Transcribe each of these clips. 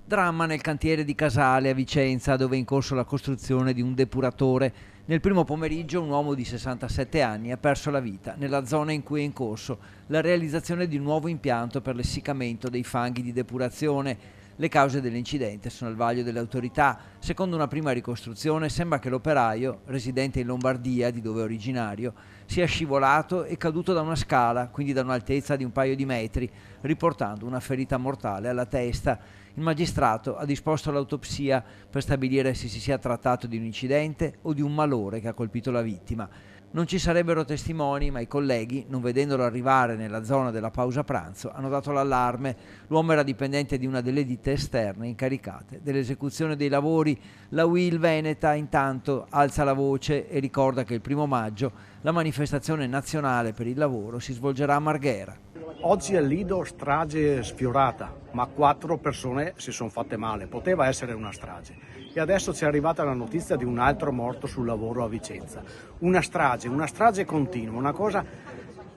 Dramma nel cantiere di Casale a Vicenza, dove è in corso la costruzione di un depuratore. Nel primo pomeriggio un uomo di 67 anni ha perso la vita nella zona in cui è in corso la realizzazione di un nuovo impianto per l'essiccamento dei fanghi di depurazione. Le cause dell'incidente sono al vaglio delle autorità. Secondo una prima ricostruzione sembra che l'operaio, residente in Lombardia, di dove è originario, sia scivolato e caduto da una scala, quindi da un'altezza di un paio di metri, riportando una ferita mortale alla testa. Il magistrato ha disposto l'autopsia per stabilire se si sia trattato di un incidente o di un malore che ha colpito la vittima. Non ci sarebbero testimoni, ma i colleghi, non vedendolo arrivare nella zona della pausa pranzo, hanno dato l'allarme. L'uomo era dipendente di una delle ditte esterne incaricate dell'esecuzione dei lavori. La UIL Veneta intanto alza la voce e ricorda che il 1° maggio la manifestazione nazionale per il lavoro si svolgerà a Marghera. Oggi al Lido strage sfiorata, ma 4 persone si sono fatte male, poteva essere una strage. E adesso ci è arrivata la notizia di un altro morto sul lavoro a Vicenza. Una strage continua, una cosa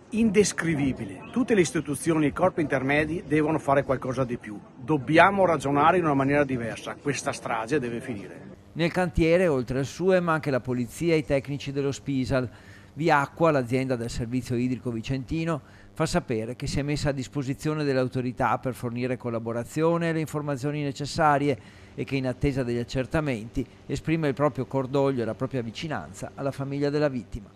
indescrivibile. Tutte le istituzioni e i corpi intermedi devono fare qualcosa di più. Dobbiamo ragionare in una maniera diversa. Questa strage deve finire. Nel cantiere, oltre al SUEM, anche la polizia e i tecnici dello Spisal. Viacqua, l'azienda del servizio idrico vicentino, fa sapere che si è messa a disposizione delle autorità per fornire collaborazione e le informazioni necessarie e che in attesa degli accertamenti esprime il proprio cordoglio e la propria vicinanza alla famiglia della vittima.